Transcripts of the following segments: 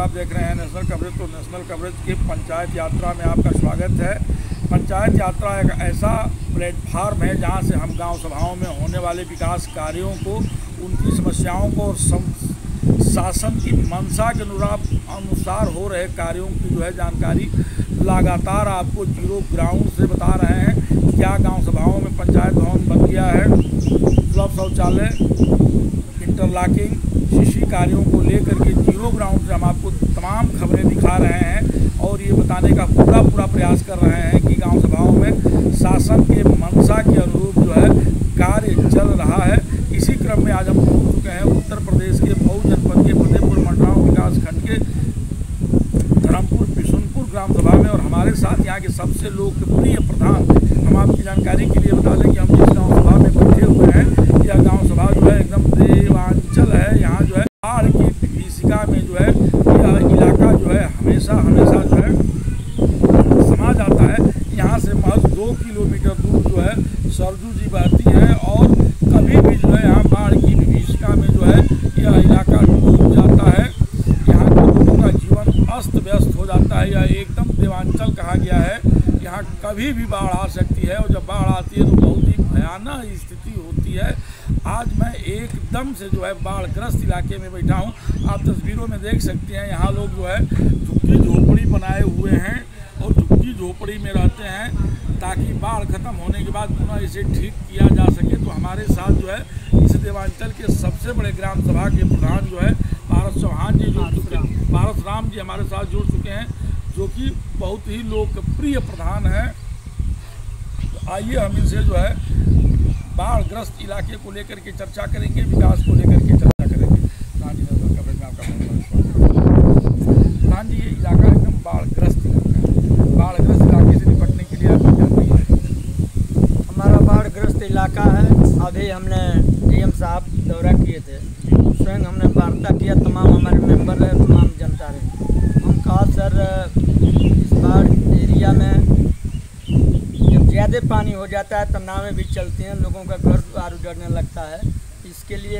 आप देख रहे हैं नेशनल कवरेज। तो नेशनल कवरेज की पंचायत यात्रा में आपका स्वागत है। पंचायत यात्रा एक ऐसा प्लेटफार्म है जहां से हम गांव सभाओं में होने वाले विकास कार्यों को, उनकी समस्याओं को और शासन की मंशा के अनुसार हो रहे कार्यों की जानकारी लगातार आपको जीरो ग्राउंड से बता रहे हैं। क्या गांव सभाओं में पंचायत भवन बन गया है, सुलभ शौचालय, इंटरलॉकिंग, शिशी कार्यों को लेकर के जीरो ग्राउंड से हम आपको तमाम खबरें दिखा रहे हैं और ये बताने का पूरा प्रयास कर रहे हैं कि गांव सभाओं में शासन के मंशा के अनुरूप कार्य चल रहा है। इसी क्रम में आज हम पहुंच चुके हैं उत्तर प्रदेश के मऊ जनपद के फतेहपुर मंडराव विकास खंड के धर्मपुर बिशुनपुर ग्राम सभा में, और हमारे साथ यहाँ के सबसे लोकप्रिय प्रधान। हम आपकी जानकारी के लिए बता दें कि हम जिस गाँव सभा में बैठे हुए हैं, यह गाँव सभा एकदम देवांचल है। यहाँ बाढ़ की विभीषिका में यह इलाका हमेशा समा जाता है। यहाँ से महज 2 किलोमीटर दूर सरजू जी बहती है और कभी भी यहाँ बाढ़ की विभीषिका में यह इलाका डूब जाता है। यहाँ के लोगों का जीवन अस्त व्यस्त हो जाता है। यह एकदम देवांचल कहा गया है। यहाँ कभी भी बाढ़ आ सकती है और जब बाढ़ आती है तो बहुत ही भयानक स्थिति होती है। आज मैं एकदम से बाढ़ग्रस्त इलाके में बैठा हूँ। आप तस्वीरों में देख सकते हैं यहाँ लोग झुग्गी झोपड़ी बनाए हुए हैं और झुग्गी झोपड़ी में रहते हैं ताकि बाढ़ खत्म होने के बाद पुनः इसे ठीक किया जा सके। तो हमारे साथ इस देवांचल के सबसे बड़े ग्राम सभा के प्रधान पारस चौहान जी जुड़ चुके हैं, पारस राम जी हमारे साथ जुड़ चुके हैं, जो कि बहुत ही लोकप्रिय प्रधान है। तो आइए हम इनसे बाढ़ग्रस्त इलाके को लेकर के चर्चा करेंगे, विकास को लेकर के चर्चा करेंगे। प्रधान जी नेशनल कवरेज में आपका प्रधान जी, ये इलाका एकदम बाढ़ग्रस्त इलाका है। बाढ़ग्रस्त इलाके से निपटने के लिए आपकी क्या तैयारी है? हमारा बाढ़ग्रस्त इलाका है। अभी हमने डीएम साहब दौरा किए थे, स्वयं हमने वार्ता किया, तमाम हमारे मेंबर है, तमाम जनता रहे। हम कहा सर इस बाढ़ एरिया में जब ज़्यादा पानी हो जाता है तब नावें भी चलती हैं, लोगों का घर द्वार उजड़ने लगता है। इसके लिए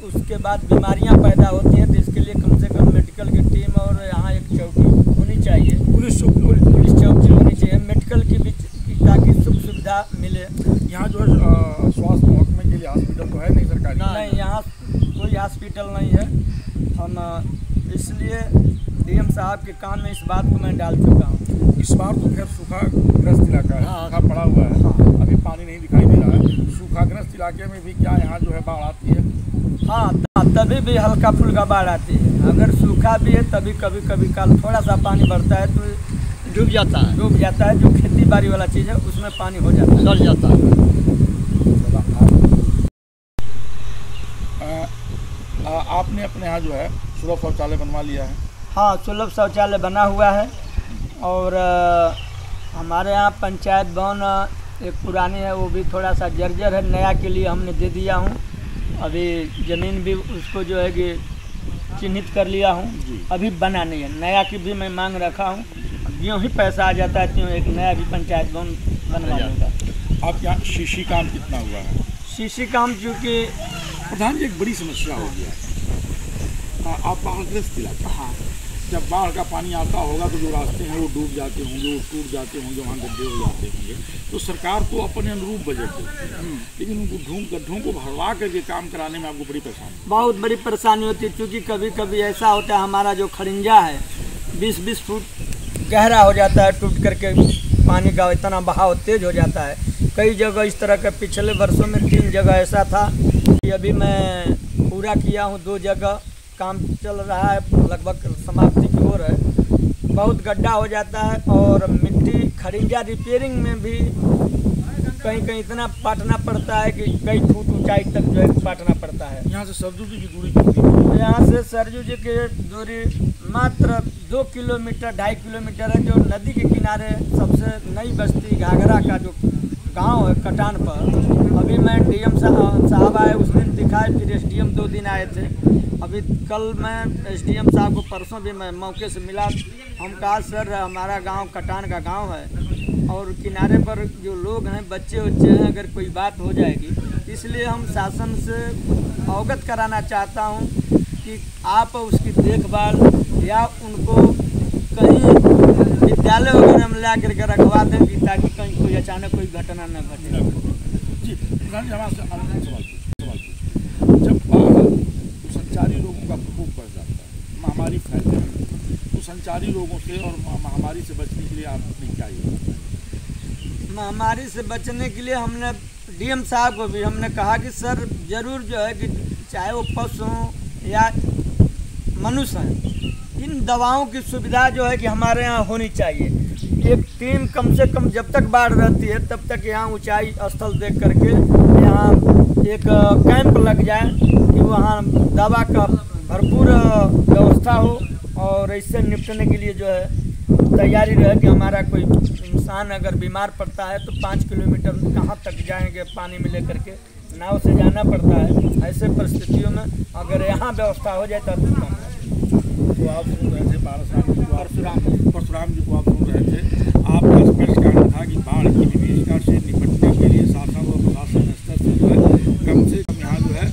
उसके बाद बीमारियां पैदा होती हैं, तो इसके लिए कम से कम मेडिकल की टीम और यहाँ एक चौकी होनी चाहिए, पुलिस चौकी होनी चाहिए मेडिकल की भी, ताकि सुख सुविधा मिले। यहाँ स्वास्थ्य महकमे के लिए हॉस्पिटल तो है नहीं सरकारी? नहीं, यहाँ कोई हॉस्पिटल नहीं है। हम इसलिए डीएम साहब के कान में इस बात को मैं डाल चुका हूँ। इस बार तो खैर सूखाग्रस्त इलाका है, सूखा पड़ा हुआ है। हाँ। अभी पानी नहीं दिखाई दे रहा है। सूखाग्रस्त इलाके में भी क्या यहाँ बाढ़ आती है? हाँ, तभी भी हल्का फुल्का बाढ़ आती है। अगर सूखा भी है तभी कभी कल थोड़ा सा पानी बढ़ता है तो डूब जाता है। जो खेती बाड़ी वाला चीज़ है उसमें पानी हो जाता है, डल जाता है। आपने अपने यहाँ सुलभ शौचालय बनवा लिया है? हाँ, सुलभ शौचालय बना हुआ है। और हमारे यहाँ पंचायत भवन एक पुरानी है, वो भी थोड़ा सा जर्जर है, नया के लिए हमने दे दिया हूँ। अभी ज़मीन भी उसको कि चिन्हित कर लिया हूँ, अभी बना नहीं है। नया की भी मैं मांग रखा हूँ, यूँ ही पैसा आ जाता है त्यों एक नया भी पंचायत भवन बनवा लूँगा। आप यहाँ शीशी काम कितना हुआ है? शीशी काम चूँकि प्रधान जी एक बड़ी समस्या हो गया है। आप बाढ़ग्रस्त इलाका, हाँ, जब बाढ़ का पानी आता होगा तो जो रास्ते हैं वो डूब जाते होंगे, वो टूट जाते होंगे, वहाँ गड्ढे हो जाते होंगे। तो सरकार तो अपने अनुरूप बजट देती है, लेकिन उनको गड्ढों को भरवा करके काम कराने में आपको बड़ी परेशानी, बहुत बड़ी परेशानी होती है। क्योंकि कभी कभी ऐसा होता है हमारा जो खरिंजा है 20-20 फुट गहरा हो जाता है, टूट करके पानी का इतना बहाव तेज हो जाता है। कई जगह इस तरह के पिछले वर्षों में 3 जगह ऐसा था कि अभी मैं पूरा किया हूँ। 2 जगह काम चल रहा है, लगभग समाप्ति की ओर है। बहुत गड्ढा हो जाता है और मिट्टी खरिंजा रिपेयरिंग में भी कहीं इतना पाटना पड़ता है कि कई फुट ऊंचाई तक पाटना पड़ता है। यहाँ से सरजू जी की दूरी कितनी है? यहाँ से सरजू जी की दूरी मात्र 2 किलोमीटर 2.5 किलोमीटर है, जो नदी के किनारे सबसे नई बस्ती घाघरा का जो गांव है कटान पर। अभी मैं डीएम साहब आए उस दिन दिखाए, फिर एसडीएम 2 दिन आए थे। अभी कल मैं एसडीएम साहब को परसों भी मैं मौके से मिला। हम कहा सर हमारा गांव कटान का गांव है और किनारे पर जो लोग हैं बच्चे हैं, अगर कोई बात हो जाएगी, इसलिए हम शासन से अवगत कराना चाहता हूं कि आप उसकी देखभाल या उनको कहीं विद्यालय वगैरह में ला करके रखवा दें कि ताकि कहीं कोई अचानक कोई घटना न घटे। जी प्रधान जी, हमारे सवाल जब बाढ़ तो संचारी रोगों का प्रकोप बढ़ जाता है, महामारी फैल जाती है, तो संचारी रोगों से और महामारी से बचने के लिए आपने क्या योजना? महामारी से बचने के लिए हमने डीएम साहब को भी हमने कहा कि सर ज़रूर जो है कि चाहे वो पशु हों या मनुष्य हैं, इन दवाओं की सुविधा जो है कि हमारे यहाँ होनी चाहिए। एक टीम कम से कम जब तक बाढ़ रहती है तब तक यहाँ ऊंचाई स्थल देख करके यहाँ एक कैंप लग जाए कि वहाँ दवा का भरपूर व्यवस्था हो और इससे निपटने के लिए जो है तैयारी रहे कि हमारा कोई इंसान अगर बीमार पड़ता है तो 5 किलोमीटर कहाँ तक जाएंगे पानी में लेकर के, नाव से जाना पड़ता है। ऐसे परिस्थितियों में अगर यहाँ व्यवस्था हो जाए तो तो आप सुन रहे थे परशुराम जी को आप सुन रहे थे। आपका स्पष्ट कहना था कि बाढ़ की विभीषिका से निपटने के लिए शासन और प्रशासन स्तर से जो है कम से कम यहाँ जो है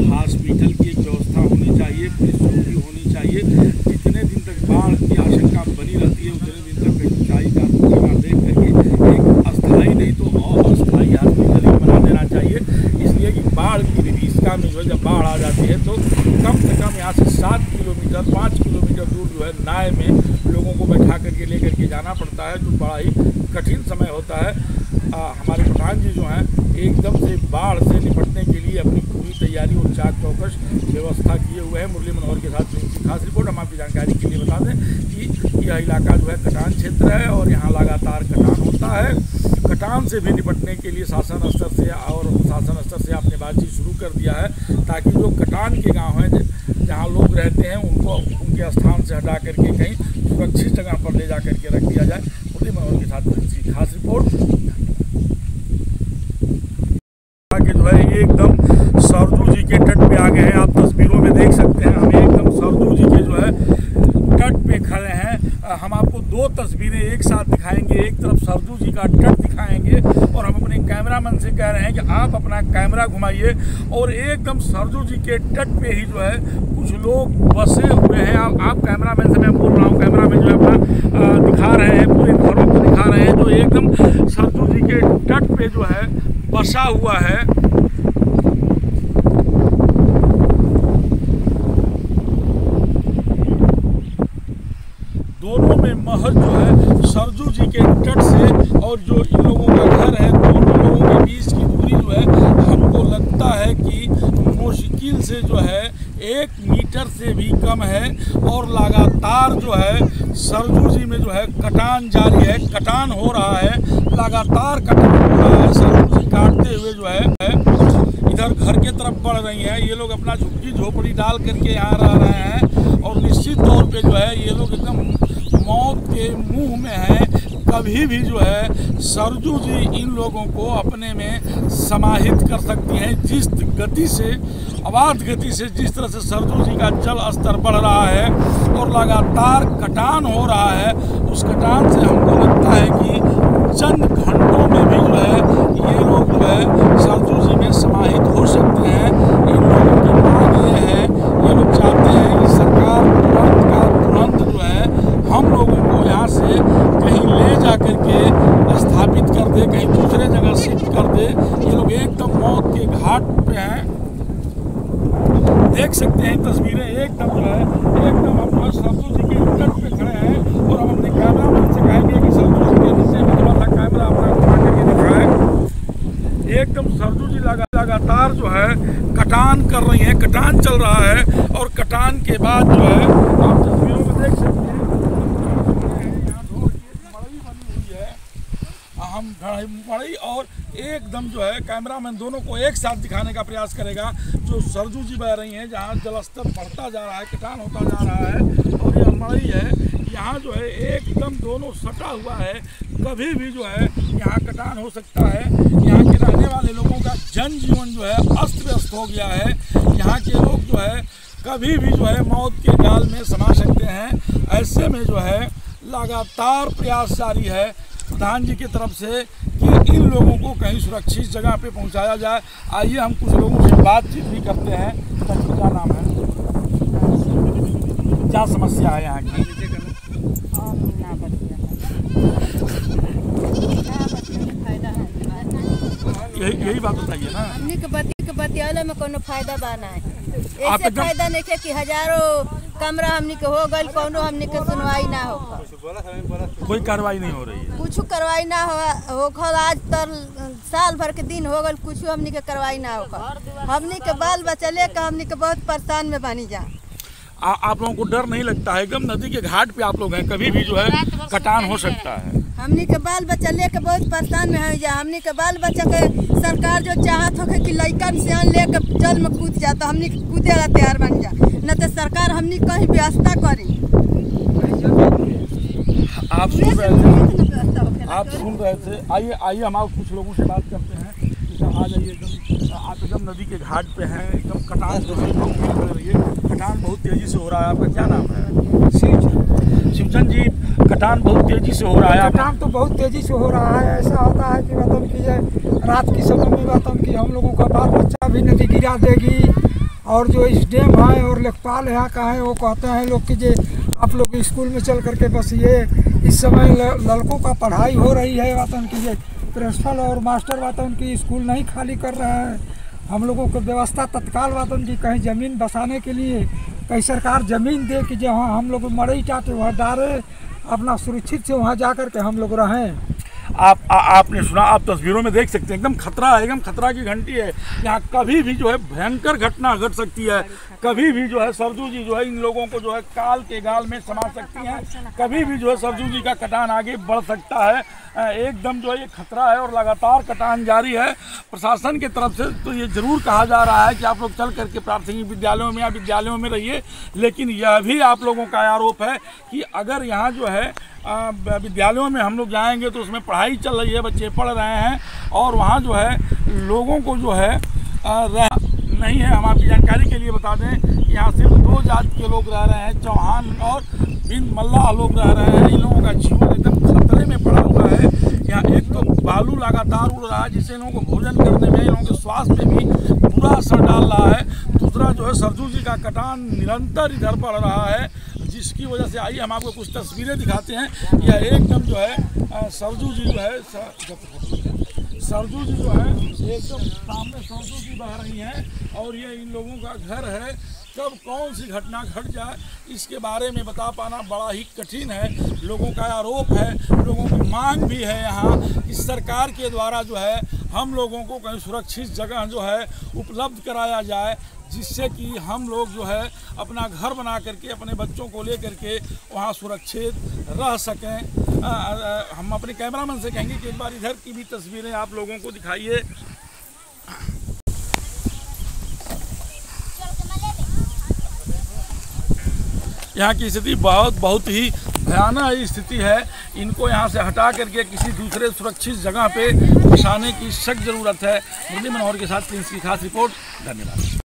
हॉस्पिटल की एक व्यवस्था होनी चाहिए, पुलिस चौकी होनी चाहिए। जितने दिन तक बाढ़ की आशंका बनी रहती है उतने दिन तक ऊंचाई का जगह देख करके एक अस्थायी नहीं तो अस्थायी हॉस्पिटल ही बना देना चाहिए। इसलिए कि बाढ़ की विभीषिका में जो है जब बाढ़ आ जाती है तो कम से कम यहाँ से 7 किलोमीटर 5 किलोमीटर दूर जो है नाव में लोगों को बैठा करके लेकर के जाना पड़ता है, जो बड़ा ही कठिन समय होता है। हमारे प्रधान जी जो हैं एकदम से बाढ़ से निपटने के लिए अपनी पूरी तैयारी और चाक चौकस व्यवस्था किए हुए हैं। मुरली मनोहर के साथ मेरी खास रिपोर्ट। हम आपकी जानकारी के लिए बता दें कि यह इलाका जो है कटान क्षेत्र है और यहाँ लगातार कटान होता है। कटान से भी निपटने के लिए शासन स्तर से और शासन स्तर से आपने बातचीत शुरू कर दिया है ताकि जो कटान के गाँव हैं जहाँ लोग रहते हैं उनको उनके स्थान से हटा करके कहीं सुरक्षित जगह पर ले जा करके रख दिया जाए। मुरली मनोहर के साथ मेरी खास रिपोर्ट। जो है एकदम सरजू जी के तट पे आ गए हैं, आप तस्वीरों में देख सकते हैं। हम एकदम सरजू जी के जो है तट पे खड़े हैं। हम आपको दो तस्वीरें एक साथ दिखाएंगे, एक तरफ सरजू जी का तट दिखाएंगे और हम अपने कैमरामैन से कह रहे हैं कि आप अपना कैमरा घुमाइए और एकदम सरजू जी के तट पे ही जो है कुछ लोग बसे हुए हैं। आप कैमरामैन से मैं बोल रहा हूँ, कैमरामैन जो है अपना दिखा रहे हैं, पूरे घरों को दिखा रहे हैं जो एकदम सरजू जी के तट पे जो है बसा हुआ है। दोनों में महज जो है सरजू जी के तट से और जो इन लोगों का घर है, दोनों लोगों के बीच की दूरी जो है हमको लगता है कि मुश्किल से जो है 1 मीटर से भी कम है और लगातार जो है सरजू जी में जो है कटान जारी है, कटान हो रहा है, लगातार कटान हो रहा है। सरजू जी काटते हुए जो है इधर घर के तरफ बढ़ रही हैं। ये लोग अपना झुग्गी झोपड़ी डाल करके यहाँ रह रहे हैं और निश्चित तौर पे जो है ये लोग एकदम मौत के मुंह में हैं। कभी भी जो है सरजू जी इन लोगों को अपने में समाहित कर सकती हैं। जिस गति से अबाध गति से जिस तरह से सरजू जी का जल स्तर बढ़ रहा है और लगातार कटान हो रहा है, उस कटान से हमको लगता है कि चंद घंटों में भी जो है ये लोग जो है सरजू जी में समाहित हो सकते हैं। इन लोगों की मांग ये है, ये लोग चाहते हैं कि सरकार तुरंत जो है हम लोगों को यहाँ से कहीं ले जा करके स्थापित कर दे, कहीं दूसरे जगह शिफ्ट कर दे। ये लोग एकदम मौत के घाट पे हैं, देख सकते हैं तस्वीरें। एकदम जो है एकदम हम लोग सरजू जी के तट पे खड़े हैं और हम अपने कैमरामैन से कहेंगे कि सरजू जी के नीचे में थोड़ा सा कैमरा अपना घुमा करके दिखाएं। एकदम सरजू जी लगातार जो है कटान कर रही हैं, कटान चल रहा है और कटान के बाद जो है आप तस्वीरों में देख सकते हैं यहाँ ढोल की मड़ई बनी हुई है। हम मड़ई और एकदम जो है कैमरामैन दोनों को एक साथ दिखाने का प्रयास करेगा। जो सरजू जी बह रही हैं, जहाँ जलस्तर बढ़ता जा रहा है, कटान होता जा रहा है और यह मड़ई है, यहाँ जो है एकदम दोनों सटा हुआ है। कभी भी जो है यहाँ कटान हो सकता है। यहाँ के रहने वाले लोगों का जनजीवन जो है अस्त व्यस्त हो गया है। यहाँ के लोग जो है कभी भी जो है मौत के जाल में समा सकते हैं। ऐसे में जो है लगातार प्रयास जारी है प्रधान जी की तरफ से कि इन लोगों को कहीं सुरक्षित जगह पे पहुंचाया जाए। आइए हम कुछ लोगों से बातचीत भी करते हैं। क्या नाम है? क्या समस्या है यहाँ की? यही बात बताइए ना। हमनी के बतियाले में कोनो फायदा बाना है। ऐसे फायदा नहीं है कि हजारों कमरा हमनी के हो गए, कोनो हमनी के सुनवाई ना हो, कोई कार्रवाई नहीं हो रही है, कुछ कार्रवाई ना हो आज तर साल भर के दिन हो गए, कुछ हमनी के कार्रवाई ना हो। हमनी के बाल बच्चा लेकर हमनी के बहुत परेशान में बनी जा। आप लोगों को डर नहीं लगता है? एकदम नदी के घाट पे आप लोग हैं, कभी भी जो है कटान हो सकता है। हमनी के बाल बच्चा लेके बहुत परेशान में हो जा। हमनी के बाल बच्चा के सरकार जो चाहत हो कि लड़कन से लेके जल में कूद जा, तो हमनी कूदे ला तैयार बन जा, न तो सरकार हमनी कहीं व्यवस्था करी। आप सुन रहे थे। आइए हम आप कुछ लोगों से बात करते हैं। आ जाइए, एकदम आप एकदम नदी के घाट पे हैं, एकदम कटान कटान बहुत तेजी से हो रहा है। आपका क्या नाम है? शिवचंद जी, कटान बहुत तेजी से हो रहा है। कटान तो बहुत तेजी से हो रहा है। ऐसा होता है कि मतलब कि रात के समय में मतलब कि हम लोगों का बाल बच्चा भी नदी गिरा देगी। और जो इस डैम है और लेखपाल यहाँ का है, वो कहते हैं लोग कि जे आप लोग स्कूल में चल करके बस ये इस समय लड़कों का पढ़ाई हो रही है, वतन की ये प्रिंसिपल और मास्टर वतन की स्कूल नहीं खाली कर रहे हैं। हम लोगों को व्यवस्था तत्काल वतन की कहीं ज़मीन बसाने के लिए कहीं सरकार ज़मीन दे कि जहाँ हम लोग मरई चाहते वहाँ डाले, अपना सुरक्षित से वहाँ जा कर के हम लोग रहें। आपने सुना, आप तस्वीरों में देख सकते हैं, एकदम खतरा है, एकदम खतरा की घंटी है। यहाँ कभी भी जो है भयंकर घटना घट सकती है। कभी भी जो है सरजू जी जो है इन लोगों को जो है काल के गाल में समा सकती हैं। कभी भी जो है सरजू जी का कटान आगे बढ़ सकता है। एकदम जो है ये खतरा है और लगातार कटान जारी है। प्रशासन की तरफ से तो ये जरूर कहा जा रहा है कि आप लोग चल करके प्राथमिक विद्यालयों में या विद्यालयों में रहिए, लेकिन यह भी आप लोगों का आरोप है कि अगर यहाँ जो है विद्यालयों में हम लोग जाएंगे तो उसमें पढ़ाई चल रही है, बच्चे पढ़ रहे हैं और वहाँ जो है लोगों को जो है नहीं है। हम आपकी जानकारी के लिए बता दें कि यहाँ सिर्फ 2 जाति के लोग रह रहे हैं, चौहान और बिन मल्लाह लोग रह रहे हैं। इन लोगों का जीवन एकदम खतरे में पड़ा हुआ है। यहाँ एक तो बालू लगातार उड़ रहा है, जिससे इन लोगों को भोजन करने में, इन लोगों के स्वास्थ्य पे भी बुरा असर डाल रहा है। दूसरा जो है सरजू जी का कटान निरंतर इधर बढ़ रहा है, जिसकी वजह से आइए हम आपको कुछ तस्वीरें दिखाते हैं। यह एकदम जो है सरजू जी जो है एकदम सामने सरजू जी बह रही हैं और ये इन लोगों का घर है। कब कौन सी घटना घट जाए इसके बारे में बता पाना बड़ा ही कठिन है। लोगों का आरोप है, लोगों की मांग भी है यहाँ कि सरकार के द्वारा जो है हम लोगों को कहीं सुरक्षित जगह जो है उपलब्ध कराया जाए, जिससे कि हम लोग जो है अपना घर बना करके अपने बच्चों को ले करके वहाँ सुरक्षित रह सकें। हम अपने कैमरामैन से कहेंगे कि एक बार इधर की भी तस्वीरें आप लोगों को दिखाइए। यहाँ की स्थिति बहुत ही भयानक स्थिति है। इनको यहाँ से हटा करके किसी दूसरे सुरक्षित जगह पे बसाने की सख्त ज़रूरत है। मुरली मनोहर के साथ प्रिंस की खास रिपोर्ट। धन्यवाद।